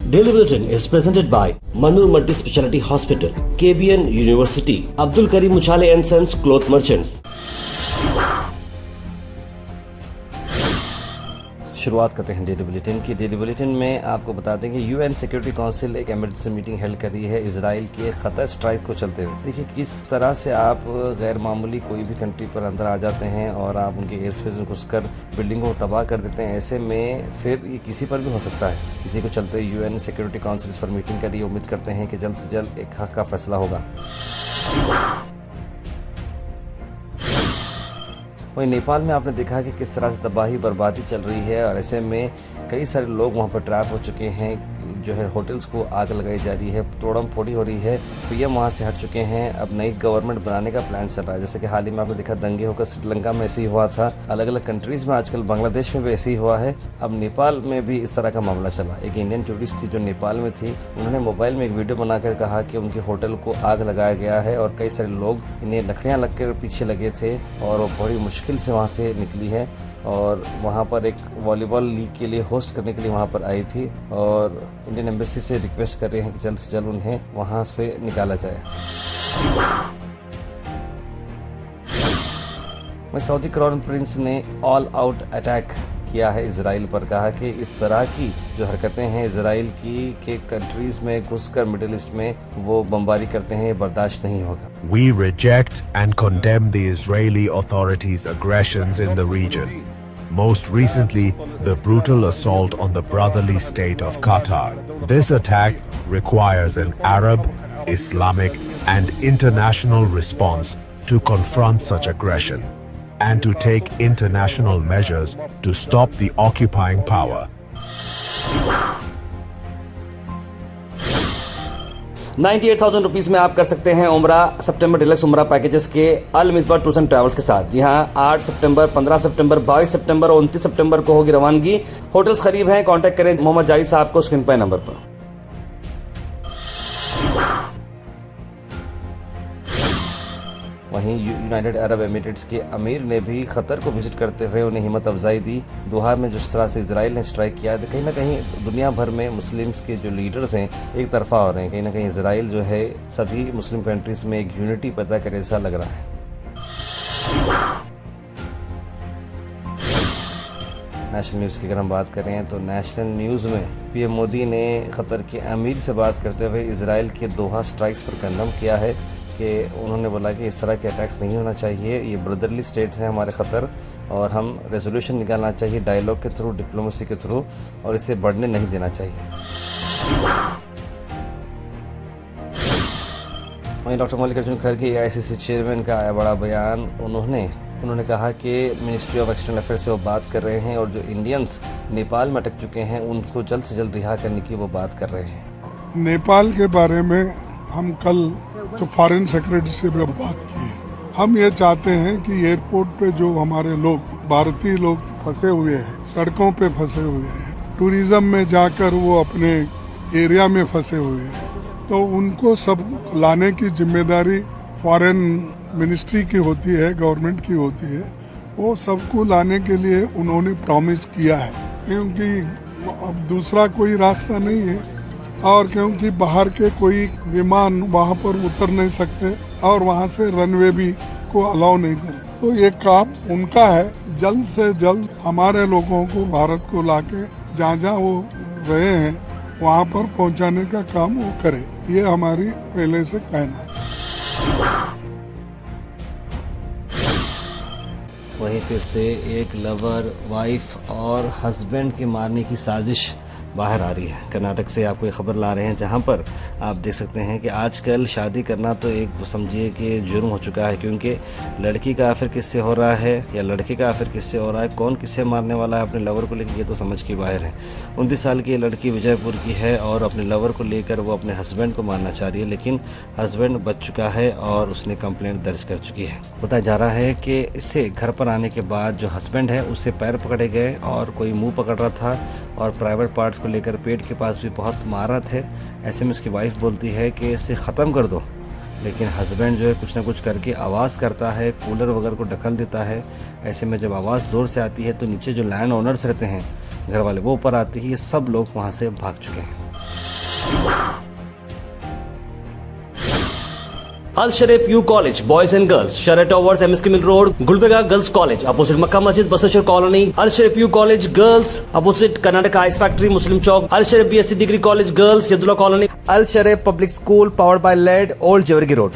Daily Bulletin is presented by Manur Multi Speciality Hospital, KBN University, Abdul Karim Uchale and Sons Cloth Merchants. शुरुआत करते हैं daily bulletin की। Daily bulletin में आपको बताते हैं कि यूएन सिक्योरिटी काउंसिल एक इमरजेंसी मीटिंग हेल्ड कर रही है इजराइल के खतर स्ट्राइक को चलते हुए। देखिए किस तरह से आप गैर मामूली कोई भी कंट्री पर अंदर आ जाते हैं और आप उनके एयर स्पेस में घुसकर बिल्डिंगों को तबाह कर देते हैं। ऐसे में फिर ये किसी पर भी हो सकता है। इसी को चलते यूएन सिक्योरिटी काउंसिल इस पर मीटिंग करी। उम्मीद करते हैं कि जल्द से जल्द एक हक का फैसला होगा। वहीं नेपाल में आपने देखा कि किस तरह से तबाही बर्बादी चल रही है और ऐसे में कई सारे लोग वहां पर ट्रैप हो चुके हैं। जो है होटल्स को आग लगाई जा रही है, तोड़म फोड़ी हो रही है। पीएम वहां से हट चुके हैं। अब नई गवर्नमेंट बनाने का प्लान चल रहा है। जैसे कि हाल ही में आपने देखा दंगे होकर श्रीलंका में ऐसे ही हुआ था। अलग अलग कंट्रीज में आजकल बांग्लादेश में भी ऐसे ही हुआ है। अब नेपाल में भी इस तरह का मामला चला। एक इंडियन टूरिस्ट थी जो नेपाल में थी, उन्होंने मोबाइल में एक वीडियो बनाकर कहा कि उनके होटल को आग लगाया गया है और कई सारे लोग इन्हें लकड़ियाँ लगकर पीछे लगे थे और वो बड़ी मुश्किल से वहाँ से निकली है और वहाँ पर एक वॉलीबॉल लीग के लिए होस्ट करने के लिए वहाँ पर आई थी और इंडियन एम्बेसी से रिक्वेस्ट कर रहे हैं कि जल्द से जल्द उन्हें वहाँ से निकाला जाए। सऊदी क्राउन प्रिंस ने ऑल आउट अटैक किया है इजराइल पर। कहा कि इस तरह की जो हरकतें हैं इजराइल की के कंट्रीज में घुसकर मिडिल ईस्ट में वो बमबारी करते हैं, ये बर्दाश्त नहीं होगा। We reject and condemn the Israeli authorities' aggressions in the region. Most recently, the brutal assault on the brotherly state of Qatar. This attack requires an Arab, Islamic, and international response to confront such aggression and to take international measures to stop the occupying power. 98,000 rupees में आप कर सकते हैं उम्रा सितंबर deluxe उम्रा packages के अल Misbah tours and travels के साथ। जी हाँ, 8 सितंबर, 15 सितंबर, 22 सितंबर और 29 सितंबर को होगी रवानगी। होटल्स करीब हैं। कांटेक्ट करें मोहम्मद जाहिद साहब को स्क्रीन पर नंबर पर। वहीं यूनाइटेड अरब एमिरेट्स के अमीर ने भी खतर को विजिट करते हुए उन्हें हिम्मत अफजाई दी। दोहा में जिस तरह से इजराइल ने स्ट्राइक किया है, कहीं ना कहीं दुनिया भर में मुस्लिम्स के जो लीडर्स हैं एक तरफा हो रहे हैं। कहीं ना कहीं इजराइल जो है सभी मुस्लिम कंट्रीज में एक यूनिटी पैदा करे ऐसा लग रहा है। नेशनल न्यूज़ की अगर हम बात करें तो नेशनल न्यूज़ में पीएम मोदी ने खतर के अमीर से बात करते हुए इजराइल के दोहा स्ट्राइक्स पर कंडम किया है कि उन्होंने बोला कि इस तरह के अटैक्स नहीं होना चाहिए। ये ब्रदरली स्टेट्स हैं हमारे खतर और हम रेजोल्यूशन निकालना चाहिए डायलॉग के थ्रू, डिप्लोमेसी के थ्रू और इसे बढ़ने नहीं देना चाहिए। वहीं डॉक्टर मल्लिकार्जुन खड़गे एआईसीसी चेयरमैन का आया बड़ा बयान। उन्होंने कहा कि मिनिस्ट्री ऑफ एक्सटर्नल अफेयर्स से वो बात कर रहे हैं और जो इंडियंस नेपाल में अटक चुके हैं उनको जल्द से जल्द रिहा करने की वो बात कर रहे हैं। नेपाल के बारे में हम कल तो फॉरेन सेक्रेटरी से भी बात की। हम ये चाहते हैं कि एयरपोर्ट पे जो हमारे लोग भारतीय लोग फंसे हुए हैं, सड़कों पे फंसे हुए हैं, टूरिज्म में जाकर वो अपने एरिया में फंसे हुए हैं, तो उनको सब लाने की जिम्मेदारी फॉरेन मिनिस्ट्री की होती है, गवर्नमेंट की होती है। वो सबको लाने के लिए उन्होंने प्रॉमिस किया है क्योंकि अब दूसरा कोई रास्ता नहीं है और क्योंकि बाहर के कोई विमान वहाँ पर उतर नहीं सकते और वहाँ से रनवे भी को अलाउ नहीं करते, तो ये काम उनका है। जल्द से जल्द हमारे लोगों को भारत को लाके जहाँ जहाँ वो रहे हैं वहाँ पर पहुँचाने का काम वो करे, ये हमारी पहले से कहना है। वहीं फिर से एक लवर, वाइफ और हस्बैंड के मारने की साजिश बाहर आ रही है। कर्नाटक से आपको एक खबर ला रहे हैं जहां पर आप देख सकते हैं कि आजकल शादी करना तो एक समझिए कि जुर्म हो चुका है, क्योंकि लड़की का आखिर किससे हो रहा है या लड़के का आखिर किससे हो रहा है, कौन किससे मारने वाला है अपने लवर को लेकर, ये तो समझ के बाहर है। 29 साल की लड़की विजयपुर की है और अपने लवर को लेकर वो अपने हस्बैंड को मारना चाह रही है, लेकिन हस्बैंड बच चुका है और उसने कंप्लेंट दर्ज कर चुकी है। बताया जा रहा है कि इससे घर पर आने के बाद जो हस्बैंड है उससे पैर पकड़े गए और कोई मुँह पकड़ रहा था और प्राइवेट पार्ट्स को लेकर पेट के पास भी बहुत मारा थे। ऐसे में उसकी वाइफ बोलती है कि इसे ख़त्म कर दो, लेकिन हस्बैंड जो है कुछ ना कुछ करके आवाज़ करता है, कूलर वगैरह को ढकल देता है। ऐसे में जब आवाज़ ज़ोर से आती है तो नीचे जो लैंड ओनर्स रहते हैं घर वाले वो ऊपर आते ही ये सब लोग वहाँ से भाग चुके हैं। Al Sharif U college boys and girls Shara towers MSK mill road Gulbarga girls college opposite Makka Masjid Basaveshwar colony Al Sharif U college girls opposite Karnataka ice factory Muslim Chowk Al Sharif BSc degree college girls Yadulla colony Al Sharif public school powered by लेड ओल्ड जेवरगी रोड।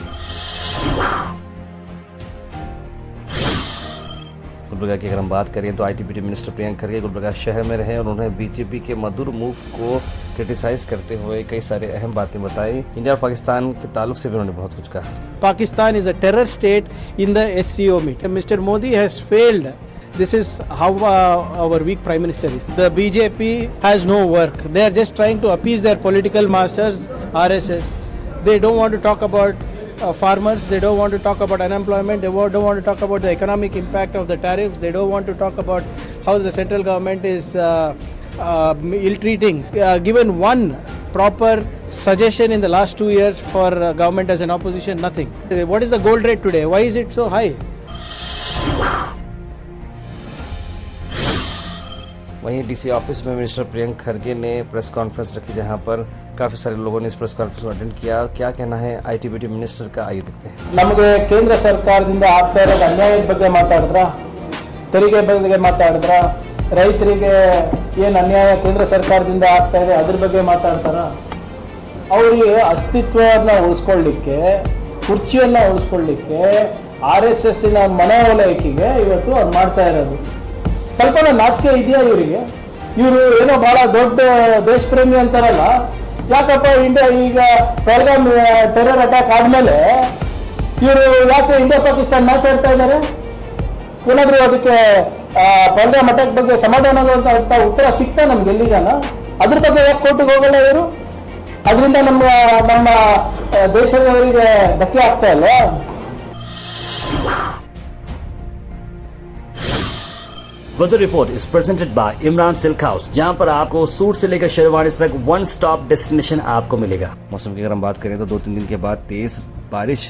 गुलबर्गा की अगर हम बात करें तो ITBT मिनिस्टर प्रियंक खरगे गुलबर्गा शहर में रहे और उन्होंने BJP के मधुर मूव को क्रिटिसाइज करते हुए कई सारे अहम बातें बताई। इंडिया और पाकिस्तान के ताल्लुक से भी उन्होंने बहुत कुछ कहा। Pakistan is a terror state in the SCO meet. Mr. Modi has failed. This is how our weak Prime Minister is. The BJP has no work. They are just trying to appease their political masters, RSS. They don't want to talk about farmers. They don't want to talk about unemployment. They don't want to talk about the economic impact of the tariffs. They don't want to talk about how the central government is ill-treating. Given one proper suggestion in the last 2 years for government as an opposition, nothing. What is the gold rate today? Why is it so high? वहीं DC office में minister Priyank Kharge ने press conference रखी जहां पर काफी सारे लोगों ने इस प्रेस कॉन्फ्रेंस को अटेंड किया। क्या कहना है ITBT मिनिस्टर का, आइए देखते हैं। ನಮಗೆ ಕೇಂದ್ರ ಸರ್ಕಾರದಿಂದ ಆಗ್ತಾ ಇರೋ ಅನ್ಯಾಯದ ಬಗ್ಗೆ ಮಾತಾಡಿದ್ರಾ, ತೆರಿಗೆ ಬಗ್ಗೆ ಮಾತಾಡಿದ್ರಾ, ರೈತರಿಗೆ ಏನು ಅನ್ಯಾಯ ಕೇಂದ್ರ ಸರ್ಕಾರದಿಂದ ಆಗ್ತಾ ಇದೆ ಅದ್ರ ಬಗ್ಗೆ ಮಾತಾಡ್ತಾರಾ? ಅವರಿಗೆ ಅಸ್ತಿತ್ವವನ್ನು ಉಳಿಸ್ಕೊಳ್ಳಿಕ್ಕೆ, ಕುರ್ಚಿಯನ್ನು ಉಳಿಸ್ಕೊಳ್ಳಿಕ್ಕೆ RSSನ ಮನವೊಲೈಕೆಗೆ ಇವತ್ತು ಅದು ಮಾಡ್ತಾ ಇರೋದು. ಸ್ವಲ್ಪ ನಾಚಿಕೆ ಇದೆಯಾ ಇವರಿಗೆ? ಇವರು ಏನೋ ಬಹಳ ದೊಡ್ಡ ದೇಶ ಪ್ರೇಮಿ ಅಂತಾರಲ್ಲ, ಯಾಕಪ್ಪ ಇಂಡಿಯಾ ಈಗ ಪಹಲ್ಗಾಮ್ ಟೆರರ್ ಅಟ್ಯಾಕ್ ಆದ್ಮೇಲೆ ಇವರು ಯಾಕೆ ಇಂಡಿಯಾ ಪಾಕಿಸ್ತಾನ ಮ್ಯಾಚ್ ಆಡ್ತಾ ಇದ್ದಾರೆ? ಏನಾದರೂ ಅದಕ್ಕೆ ಪಹಲ್ಗಾಮ್ ಅಟ್ಯಾಕ್ ಬಗ್ಗೆ ಸಮಾಧಾನ ಅಂತ ಉತ್ತರ ಸಿಗ್ತಾ ನಮ್ಗೆ ಎಲ್ಲಿಗಾನ? ಅದ್ರ ಬಗ್ಗೆ ಯಾಕೆ ಕೋರ್ಟಿಗೆ ಹೋಗಲ್ಲ ಇವರು? ಅದರಿಂದ ನಮ್ಮ ದೇಶದವರಿಗೆ ಧಕ್ಕೆ ಆಗ್ತಾ ಇಲ್ವಾ? Weather report is presented by Imran silk house, जहां पर आपको सूट से लेकर शेरवानी तक वन स्टॉप डेस्टिनेशन आपको मिलेगा। मौसम की अगर हम बात करें तो 2-3 दिन के बाद तेज बारिश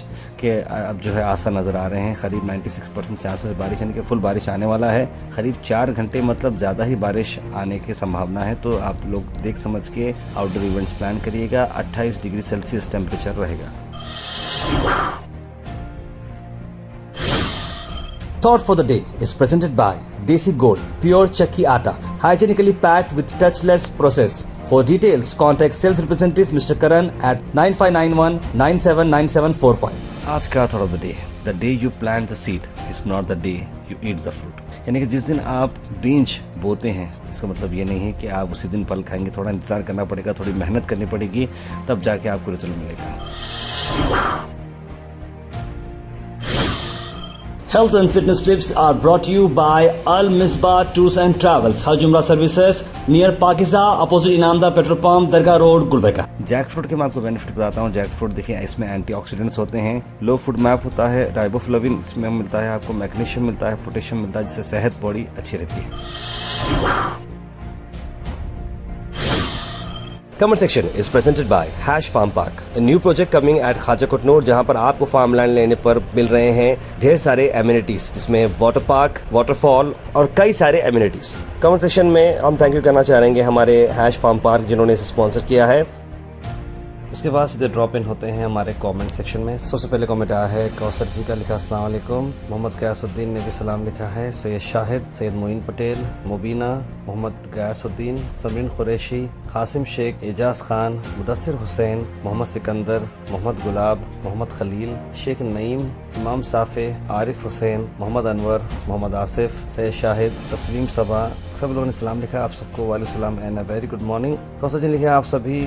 के अब जो है आसार नजर आ रहे हैं। करीब 96% चांसेस बारिश यानी कि फुल बारिश आने वाला है। करीब 4 घंटे मतलब ज़्यादा ही बारिश आने की संभावना है, तो आप लोग देख समझ के आउटडोर इवेंट्स प्लान करिएगा। 28 डिग्री सेल्सियस टेम्परेचर रहेगा। Thought for the day is presented by Desi Gold, pure chakki atta, hygienically packed with touchless process. For details, contact sales representative Mr. Karan at 9591979745. आज का thought of the day: the day you plant the seed is not the day you eat the fruit. यानी कि जिस दिन आप बीज बोते हैं, इसका मतलब ये नहीं है कि आप उसी दिन फल खाएंगे। थोड़ा इंतजार करना पड़ेगा, थोड़ी मेहनत करनी पड़ेगी, तब जाके आपको रिजल्ट मिलेगा। Health and fitness tips are brought to you by Al Misbah Tours and Travels, Hajj Umrah Services near Pakiza, opposite Inamda Petrol Pump, Dargah Road, Gulbarga। Jackfruit के मैं आपको बेनिफिट बताता हूँ। जैक फ्रूट देखिए, इसमें antioxidants होते हैं, लो food map होता है, राइबोफ्लाविन इसमें मिलता है, आपको मैग्नीशियम मिलता है, पोटेशियम मिलता है, जिससे सेहत बॉडी अच्छी रहती है। Comment section is presented by hash farm park, a new project coming at खाजा कोटनूर, जहां पर आपको फार्म लैंड लेने पर मिल रहे हैं ढेर सारे एमिनिटीज, जिसमें वाटर पार्क, वाटरफॉल और कई सारे एमिनिटीज। कमेंट सेक्शन में हम थैंक यू करना चाहेंगे हमारे हैश फार्म पार्क जिन्होंने इसे स्पॉन्सर किया है। उसके बाद सीधे ड्रॉप इन होते हैं हमारे कमेंट सेक्शन में। सबसे पहले कमेंट आया है कौसर जी का, लिखा अस्सलाम वालेकुम। मोहम्मद गयासुद्दीन ने भी सलाम लिखा है। सैयद शाहिद, सैयद मोइन पटेल, मुबीना, मोहम्मद गयासुद्दीन, समरीन कुरैशी, कासिम शेख, एजाज खान, मुदस्सिर हुसैन, मोहम्मद सिकंदर, मोहम्मद गुलाब, मोहम्मद खलील, शेख नईम, इमाम साफ़े, आरिफ हुसैन, मोहम्मद अनवर, मोहम्मद आसिफ, सैयद शाहिद, तस्लीम सबा, सब लोगों ने सलाम लिखा। आप सबको वालेकुम सलाम and a very good morning. Kausar ji लिखे, आप सभी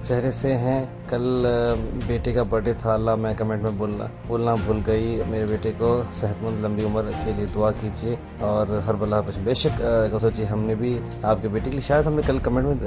चेहरे से हैं। कल बेटे का बर्थडे था, अल्लाह मैं कमेंट में बोलना भूल गई। मेरे बेटे को सेहतमंद लंबी उम्र के लिए दुआ कीजिए और हर बला बच। बेशक कौसर जी, हमने भी आपके बेटे के लिए, शायद हमने कल कमेंट में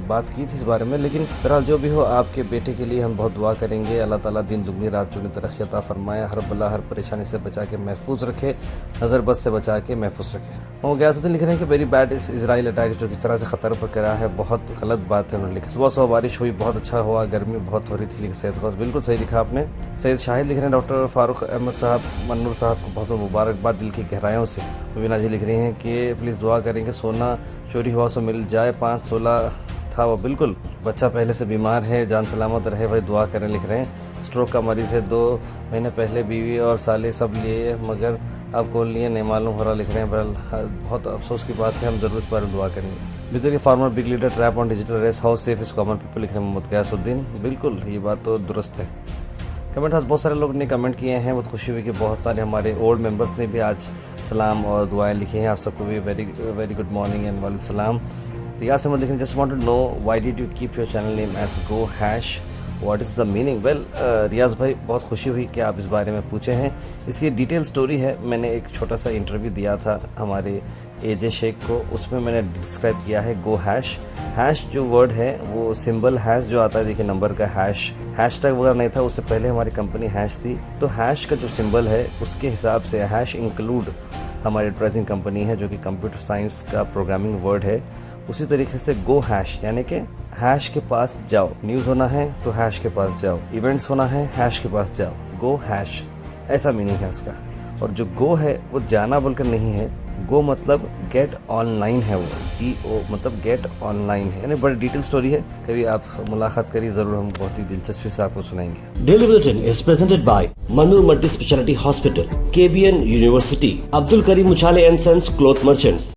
बात की थी इस बारे में, लेकिन फिलहाल जो भी हो आपके बेटे के लिए हम बहुत दुआ करेंगे। अल्लाह ताला दिन दुगनी रात चौगुनी तरक्की अता फरमाए, हर बला हर परेशानी से बचा के महफूज रखे, नज़र बद से बचा के महफूज रखे। वो गयासुद्दीन लिख रहे हैं कि वेरी बैड इजराइल अटैक, जो किस तरह से ख़तर पर करा है, बहुत गलत बात है। उन्होंने लिखा सुबह बारिश हुई, बहुत अच्छा हुआ, गर्मी बहुत हो रही थी। लिखा सैयद गौस, बिल्कुल सही लिखा आपने। सैयद शाहिद लिख रहे हैं डॉक्टर फारूक अहमद साहब, मन्नूर साहब को बहुत मुबारकबाद दिल की गहराइयों से। मुबीना जी लिख रही हैं कि प्लीज़ दुआ करेंगे सोना चोरी हुआ सो मिल जाए, 5 तोला था वो। बिल्कुल बच्चा पहले से बीमार है, जान सलामत रहे भाई, दुआ करें लिख रहे हैं। स्ट्रोक का मरीज़ है, 2 महीने पहले बीवी और साले सब लिए मगर अब कौन लिए नहीं मालूम हो रहा लिख रहे हैं। बहरहाल बहुत अफसोस की बात है, हम ज़रूर इस बारे में दुआ करेंगे। Bitter farmer big leader trap on digital race, how safe is common people लिख रहे हैं मोहम्मद गयासुद्दीन। बिल्कुल ये बात तो दुरुस्त है। कमेंट बहुत सारे लोग ने कमेंट किए हैं, बहुत खुशी हुई कि बहुत सारे हमारे ओल्ड मेंबर्स ने भी आज सलाम और दुआएं लिखी हैं। आप सबको भी वेरी गुड मॉर्निंग एंड वालेकुम सलाम। रियाज अहमद लिख रहे हैं, just want to know why did you keep your channel name as go hash, what is the meaning. Well Riyaz भाई बहुत खुशी हुई कि आप इस बारे में पूछे हैं। इसकी डिटेल स्टोरी है, मैंने एक छोटा सा इंटरव्यू दिया था हमारे एजे शेख को, उसमें मैंने डिस्क्राइब किया है गो हैश। हैश जो वर्ड है वो सिंबल हैश जो आता है, देखिए नंबर का हैश, हैशटैग वगैरह नहीं था, उससे पहले हमारी कंपनी हैश थी। तो हैश का जो सिंबल है उसके हिसाब से हैश इंक्लूड हमारी एडवर्टाइजिंग कंपनी है जो कि कंप्यूटर साइंस का प्रोग्रामिंग वर्ड है। उसी तरीके से गो हैश यानी कि हैश के पास जाओ, न्यूज़ होना है तो हैश के पास जाओ, इवेंट्स होना है हैश के पास जाओ, गो हैश ऐसा मीनिंग है उसका। और जो गो है वो जाना बोलकर नहीं है, गो मतलब गेट ऑनलाइन है, वो GO मतलब गेट ऑनलाइन है, यानी बड़ी डिटेल स्टोरी है। कभी आप मुलाकात करिए ज़रूर, हम बहुत ही दिलचस्पी से आपको सुनाएंगे। Daily Bulletin is presented by Manur Multi Speciality Hospital, KBN University, Abdul Karim Muchale and Sons Cloth Merchants.